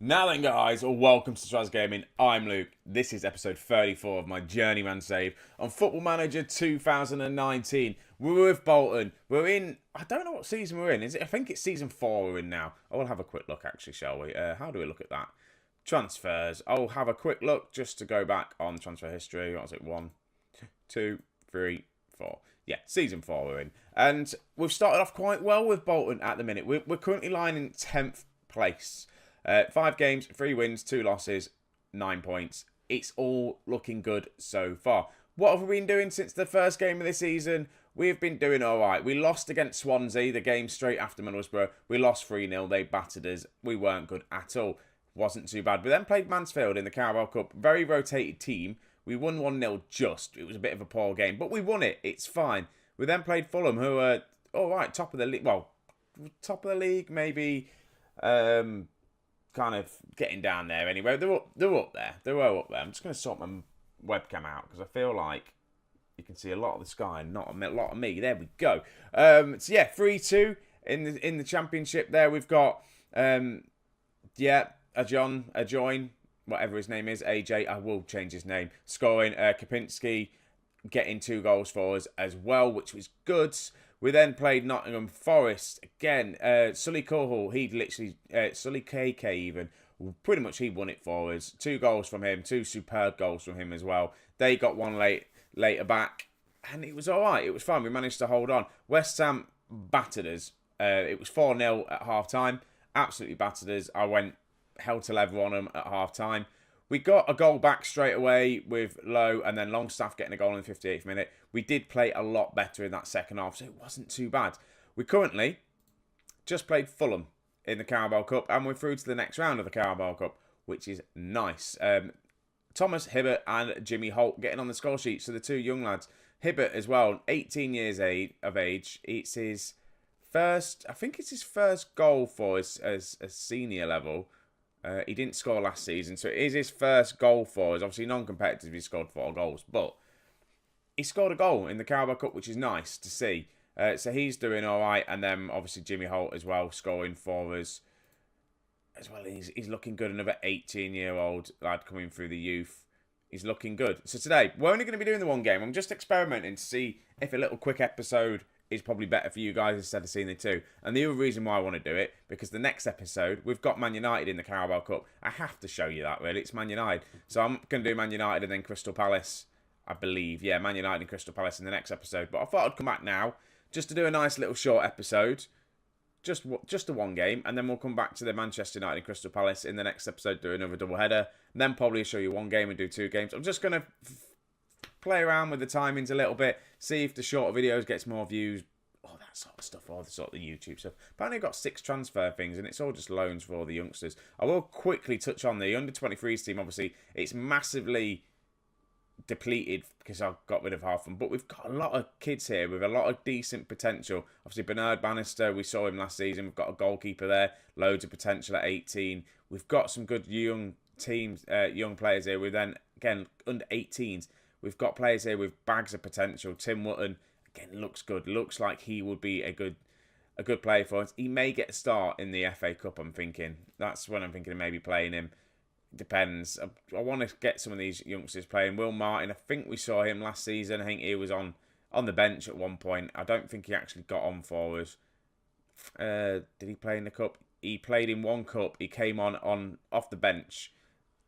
Now then, guys, welcome to strasz Gaming. I'm Luke. This is episode 34 of my Journeyman save on Football Manager 2019. We're with Bolton. We're in, I don't know what season we're in. I think it's season 4 we're in now. I will have a quick look, actually, shall we? How do we look at that? Transfers. I'll have a quick look just to go back on transfer history. What was it? 1, 2, 3, 4. Yeah, season 4 we're in. And we've started off quite well with Bolton at the minute. We're currently lying in 10th place. 5 games, 3 wins, 2 losses, 9 points. It's all looking good so far. What have we been doing since the first game of the season? We've been doing alright. We lost against Swansea, the game straight after Middlesbrough. We lost 3-0. They battered us. We weren't good at all. Wasn't too bad. We then played Mansfield in the Carabao Cup. Very rotated team. We won 1-0 just. It was a bit of a poor game, but we won it. It's fine. We then played Fulham, who are alright, top of the league. Well, top of the league, maybe. Kind of getting down there anyway. They're up there. They're all up there. I'm just going to sort my webcam out because I feel like you can see a lot of the sky and not a lot of me. There we go. So yeah, 3-2 in the championship. There we've got a join, whatever his name is, AJ. I will change his name. Scoring. Kapinski getting 2 goals for us as well, which was good. We then played Nottingham Forest again. Sully Kohal, Sully KK even, pretty much he won it for us. 2 goals from him, 2 superb goals from him as well. They got one later back, and it was all right. It was fine. We managed to hold on. West Ham battered us. It was 4-0 at half time. Absolutely battered us. I went hell to leather on them at half time. We got a goal back straight away with Lowe and then Longstaff getting a goal in the 58th minute. We did play a lot better in that second half, so it wasn't too bad. We currently just played Fulham in the Carabao Cup and we're through to the next round of the Carabao Cup, which is nice. Thomas Hibbert and Jimmy Holt getting on the score sheet, so the 2 young lads. Hibbert as well, 18 years of age. It's his first, I think it's his first goal for us as a senior level. He didn't score last season, so it is his first goal for us. Obviously, non-competitive, he scored 4 goals, but he scored a goal in the Carabao Cup, which is nice to see. So he's doing all right, and then obviously Jimmy Holt as well, scoring for us as well. He's looking good. Another 18-year-old lad coming through the youth. He's looking good. So today, we're only going to be doing the 1 game. I'm just experimenting to see if a little quick episode is probably better for you guys instead of seeing the 2. And the other reason why I want to do it, because the next episode, we've got Man United in the Carabao Cup. I have to show you that, really. It's Man United. So I'm going to do Man United and then Crystal Palace, I believe. Yeah, Man United and Crystal Palace in the next episode. But I thought I'd come back now just to do a nice little short episode. Just the 1 game. And then we'll come back to the Manchester United and Crystal Palace in the next episode, do another double header. And then probably show you 1 game and do 2 games. I'm just going to play around with the timings a little bit. See if the shorter videos gets more views. All that sort of stuff, all the sort of the YouTube stuff. Apparently I've got 6 transfer things and it's all just loans for all the youngsters. I will quickly touch on the under-23s team. Obviously, it's massively depleted because I've got rid of half of them. But we've got a lot of kids here with a lot of decent potential. Obviously, Bernard Bannister, we saw him last season. We've got a goalkeeper there. Loads of potential at 18. We've got some good young teams, young players here. We then, again, under 18s. We've got players here with bags of potential. Tim Wootton, again, looks good. Looks like he would be a good player for us. He may get a start in the FA Cup, I'm thinking. That's when I'm thinking of maybe playing him. Depends. I want to get some of these youngsters playing. Will Martin, I think we saw him last season. I think he was on the bench at one point. I don't think he actually got on for us. Did he play in the Cup? He played in 1 Cup. He came on off the bench.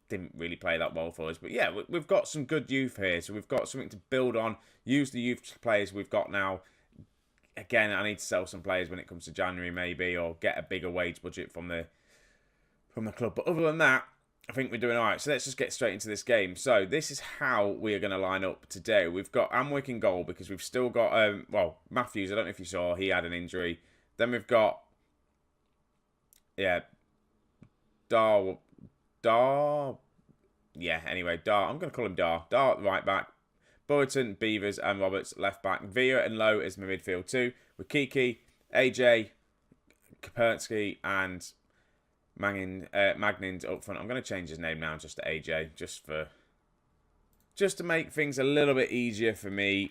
Didn't really play that well for us. But yeah, we've got some good youth here. So we've got something to build on. Use the youth players we've got now. Again, I need to sell some players when it comes to January maybe. Or get a bigger wage budget from the club. But other than that, I think we're doing all right. So let's just get straight into this game. So this is how we are going to line up today. We've got Amwick in goal because we've still got, Matthews. I don't know if you saw. He had an injury. Then we've got, Dar. Yeah, anyway, Dar. I'm going to call him Dar. Dar, right back. Burton, Beavers, and Roberts, left back. Villa and Lowe is my midfield too. With Kiki, AJ, Kapinski, and Magnin's up front. I'm going to change his name now just to AJ, just to make things a little bit easier for me.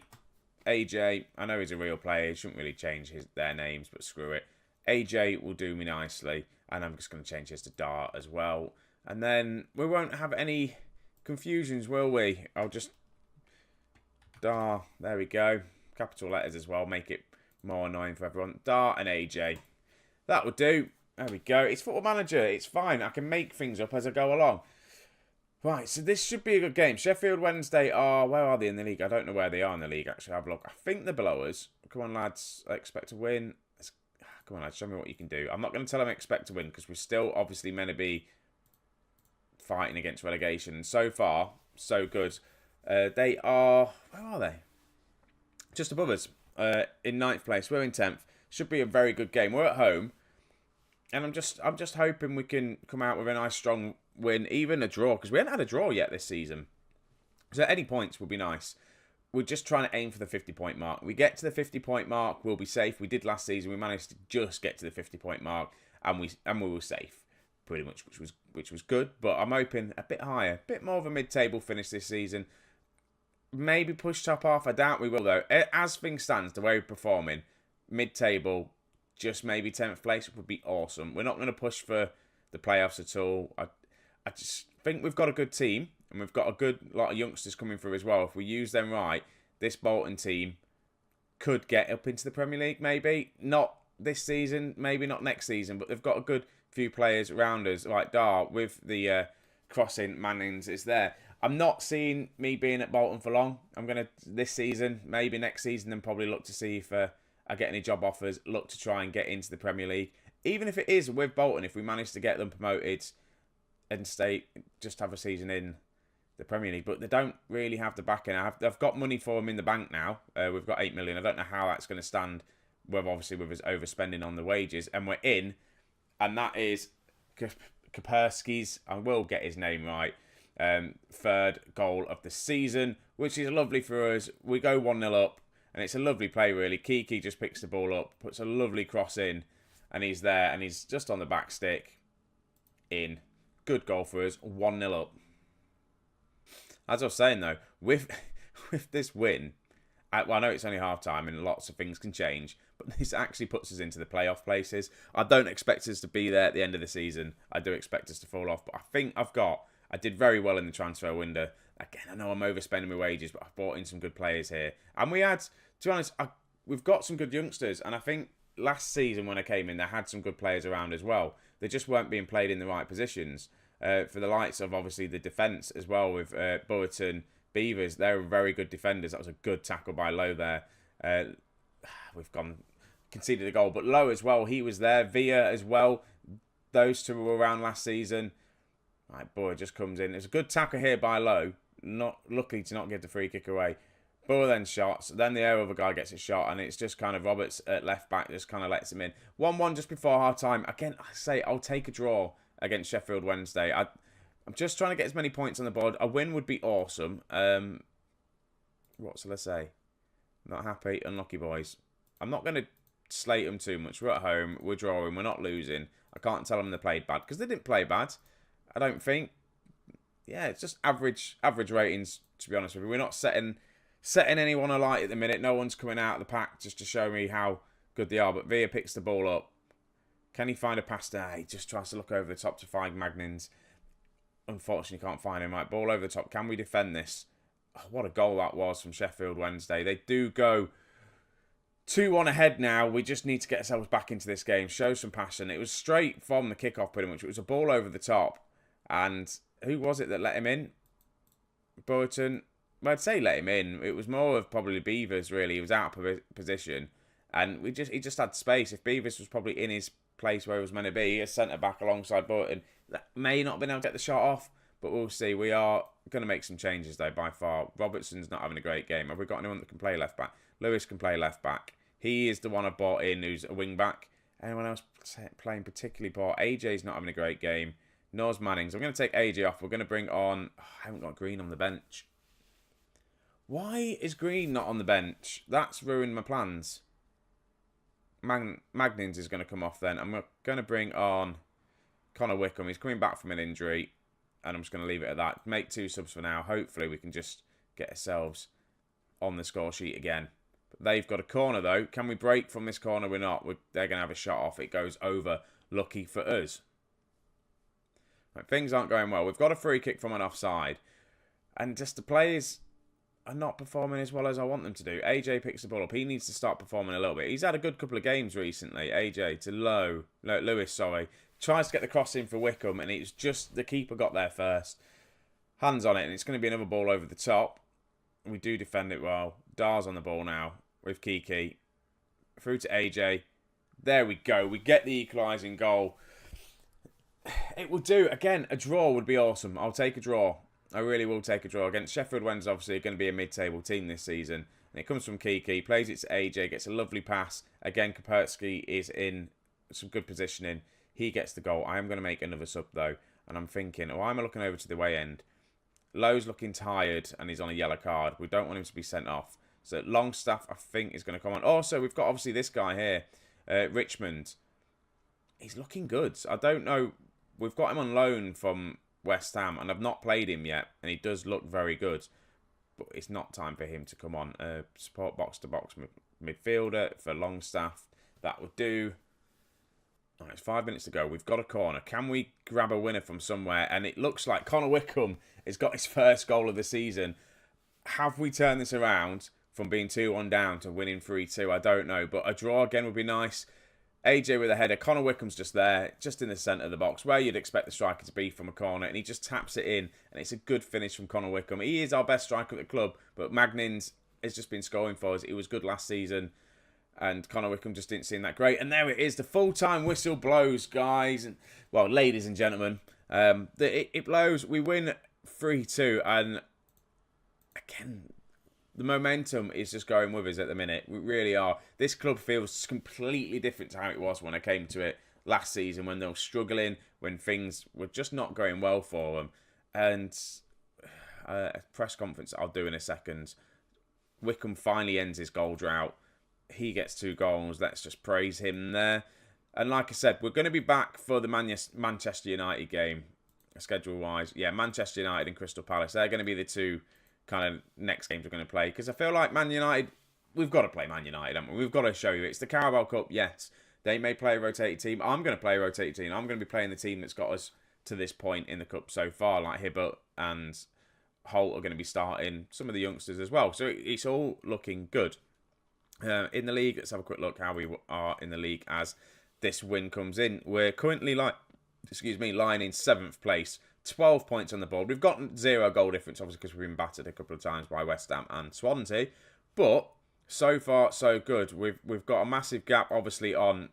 AJ, I know he's a real player. He shouldn't really change their names, but screw it. AJ will do me nicely. And I'm just going to change this to Dart as well. And then we won't have any confusions, will we? I'll just... Dart. There we go. Capital letters as well. Make it more annoying for everyone. Dart and AJ. That will do. There we go. It's Football Manager. It's fine. I can make things up as I go along. Right, so this should be a good game. Sheffield Wednesday are... Where are they in the league? I don't know where they are in the league, actually. Have a look. I think they're below us. Come on, lads. I expect to win. Come on, lads. Show me what you can do. I'm not going to tell them I expect to win because we're still obviously meant to be fighting against relegation. So far, so good. They are... Where are they? Just above us. In 9th place. We're in 10th. Should be a very good game. We're at home. And I'm just hoping we can come out with a nice strong win, even a draw, because we haven't had a draw yet this season. So any points would be nice. We're just trying to aim for the 50-point mark. We get to the 50-point mark, we'll be safe. We did last season. We managed to just get to the 50-point mark, and we were safe, pretty much, which was good. But I'm hoping a bit higher, a bit more of a mid-table finish this season. Maybe push top half. I doubt we will though. As things stand, the way we're performing, mid-table. Just maybe 10th place would be awesome. We're not going to push for the playoffs at all. I just think we've got a good team. And we've got a good lot of youngsters coming through as well. If we use them right, this Bolton team could get up into the Premier League maybe. Not this season, maybe not next season. But they've got a good few players around us. Like Dar with the crossing, Mannings is there. I'm not seeing me being at Bolton for long. I'm going to, this season, maybe next season, and probably look to see if... I get any job offers, look to try and get into the Premier League. Even if it is with Bolton, if we manage to get them promoted and stay, just have a season in the Premier League. But they don't really have the backing. I've got money for them in the bank now. We've got 8 million. I don't know how that's going to stand, obviously with us overspending on the wages. And we're in, and that is Kaspersky's, I will get his name right, third goal of the season, which is lovely for us. We go 1-0 up. And it's a lovely play, really. Kiki just picks the ball up, puts a lovely cross in, and he's there, and he's just on the back stick. In. Good goal for us. 1-0 up. As I was saying, though, with this win, I know it's only half-time and lots of things can change, but this actually puts us into the playoff places. I don't expect us to be there at the end of the season. I do expect us to fall off, but I think I did very well in the transfer window. Again, I know I'm overspending my wages, but I've bought in some good players here. And we had, to be honest, we've got some good youngsters. And I think last season when I came in, they had some good players around as well. They just weren't being played in the right positions. For the likes of, obviously, the defence as well with Burton, Beavers. They're very good defenders. That was a good tackle by Lowe there. We've conceded a goal. But Lowe as well, he was there. Villa as well. Those two were around last season. Right, boy, just comes in. It's a good tackle here by Lowe. Not lucky to not give the free kick away. Boy then shots. Then the other guy gets a shot, and it's just kind of Roberts at left back just kind of lets him in. 1-1 just before half time. Again, I say I'll take a draw against Sheffield Wednesday. I'm just trying to get as many points on the board. A win would be awesome. What shall I say? Not happy. Unlucky boys. I'm not going to slate them too much. We're at home. We're drawing. We're not losing. I can't tell them they played bad because they didn't play bad. I don't think. Yeah, it's just average ratings, to be honest with you. We're not setting anyone alight at the minute. No one's coming out of the pack just to show me how good they are. But Villa picks the ball up. Can he find a pass there? He just tries to look over the top to find Magnins. Unfortunately, can't find him. Right, ball over the top. Can we defend this? Oh, what a goal that was from Sheffield Wednesday. They do go 2-1 ahead now. We just need to get ourselves back into this game. Show some passion. It was straight from the kickoff pretty much. It was a ball over the top. And who was it that let him in? Burton. Well, I'd say let him in. It was more of probably Beavers, really. He was out of position. And he just had space. If Beavers was probably in his place where he was meant to be, a centre-back alongside Burton, that may not have been able to get the shot off. But we'll see. We are going to make some changes, though, by far. Robertson's not having a great game. Have we got anyone that can play left-back? Lewis can play left-back. He is the one I bought in who's a wing-back. Anyone else playing particularly poor? AJ's not having a great game. Nors Mannings. I'm going to take AJ off. We're going to bring on... Oh, I haven't got Green on the bench. Why is Green not on the bench? That's ruined my plans. Magnins is going to come off then. I'm going to bring on Connor Wickham. He's coming back from an injury. And I'm just going to leave it at that. Make 2 subs for now. Hopefully we can just get ourselves on the score sheet again. They've got a corner, though. Can we break from this corner? We're not. They're going to have a shot off. It goes over. Lucky for us. Right, things aren't going well. We've got a free kick from an offside. And just the players are not performing as well as I want them to do. AJ picks the ball up. He needs to start performing a little bit. He's had a good couple of games recently. AJ to Lewis, sorry. Tries to get the cross in for Wickham, and it's just the keeper got there first. Hands on it, and it's going to be another ball over the top. We do defend it well. Dar's on the ball now with Kiki. Through to AJ. There we go. We get the equalising goal. It will do. Again, a draw would be awesome. I'll take a draw. I really will take a draw. Against Sheffield Wednesday, obviously, going to be a mid-table team this season. And it comes from Kiki. Plays it to AJ. Gets a lovely pass. Again, Kapersky is in some good positioning. He gets the goal. I am going to make another sub, though. And I'm thinking, why am I looking over to the way end? Lowe's looking tired, and he's on a yellow card. We don't want him to be sent off. So Longstaff, I think, is going to come on. Also, we've got, obviously, this guy here, Richmond. He's looking good. I don't know. We've got him on loan from West Ham, and I've not played him yet, and he does look very good. But it's not time for him to come on. Support box-to-box midfielder for Longstaff. That would do. All right, it's 5 minutes to go. We've got a corner. Can we grab a winner from somewhere? And it looks like Connor Wickham has got his first goal of the season. Have we turned this around from being 2-1 down to winning 3-2? I don't know. But a draw again would be nice. AJ with a header. Connor Wickham's just there, just in the centre of the box, where you'd expect the striker to be from a corner. And he just taps it in. And it's a good finish from Connor Wickham. He is our best striker at the club. But Magnins has just been scoring for us. He was good last season. And Connor Wickham just didn't seem that great. And there it is. The full-time whistle blows, guys. And, well, ladies and gentlemen. It blows. We win 3-2. And, again, the momentum is just going with us at the minute. We really are. This club feels completely different to how it was when I came to it last season, when they were struggling, when things were just not going well for them. And a press conference I'll do in a second. Wickham finally ends his goal drought. He gets 2 goals. Let's just praise him there. And like I said, we're going to be back for the Manchester United game, schedule-wise. Yeah, Manchester United and Crystal Palace. They're going to be the 2 kind of next games we're going to play. Because I feel like Man United, we've got to play Man United, haven't we? We've got to show you. It's the Carabao Cup, yes. They may play a rotated team. I'm going to play a rotated team. I'm going to be playing the team that's got us to this point in the Cup so far, like Hibbert and Holt are going to be starting. Some of the youngsters as well. So it's all looking good. In the league, let's have a quick look how we are in the league as this win comes in. We're currently lying in 7th place, 12 points on the board. We've got 0 goal difference, obviously, because we've been battered a couple of times by West Ham and Swansea. But so far, so good. We've got a massive gap, obviously, on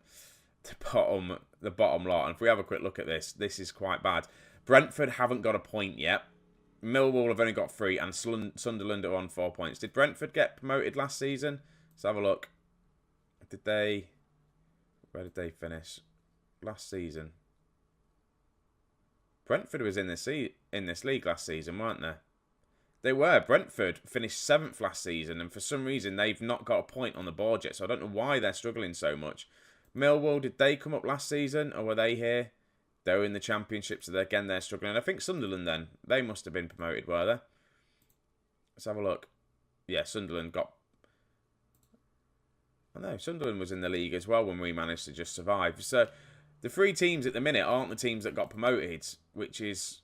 the bottom lot. And if we have a quick look at this, this is quite bad. Brentford haven't got a point yet. Millwall have only got 3, and Sunderland are on 4 points. Did Brentford get promoted last season? Let's have a look. Where did they finish last season? Brentford was in this league last season, weren't they? They were. Brentford finished 7th last season, and for some reason they've not got a point on the board yet, so I don't know why they're struggling so much. Millwall, did they come up last season, or were they here? They were in the Championship, so they're struggling. And I think Sunderland then, they must have been promoted, were they? Let's have a look. Yeah, Sunderland got... I know, Sunderland was in the league as well when we managed to just survive. So the 3 teams at the minute aren't the teams that got promoted, which is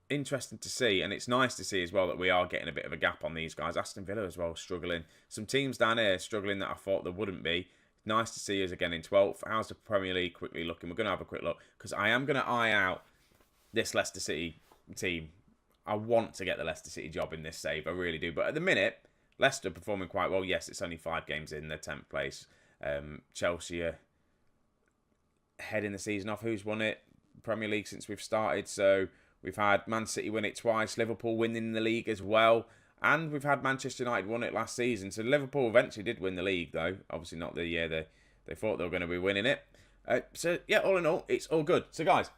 interesting to see. And it's nice to see as well that we are getting a bit of a gap on these guys. Aston Villa as well, struggling. Some teams down here struggling that I thought there wouldn't be. Nice to see us again in 12th. How's the Premier League quickly looking? We're going to have a quick look because I am going to eye out this Leicester City team. I want to get the Leicester City job in this save. I really do. But at the minute... Leicester performing quite well. Yes, it's only 5 games in. They're 10th place. Chelsea are heading the season off. Who's won it? Premier League since we've started. So we've had Man City win it twice. Liverpool winning the league as well. And we've had Manchester United won it last season. So Liverpool eventually did win the league, though. Obviously not the year they thought they were going to be winning it. So, yeah, all in all, it's all good. So, guys,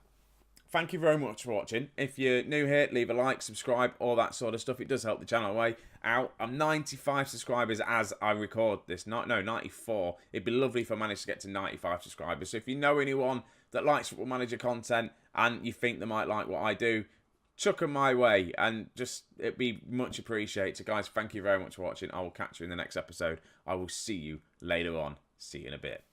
thank you very much for watching. If you're new here, leave a like, subscribe, all that sort of stuff. It does help the channel way out. I'm 95 subscribers as I record this. No, 94. It'd be lovely if I managed to get to 95 subscribers. So if you know anyone that likes Football Manager content and you think they might like what I do, chuck them my way, and just it'd be much appreciated. So guys, thank you very much for watching. I will catch you in the next episode. I will see you later on. See you in a bit.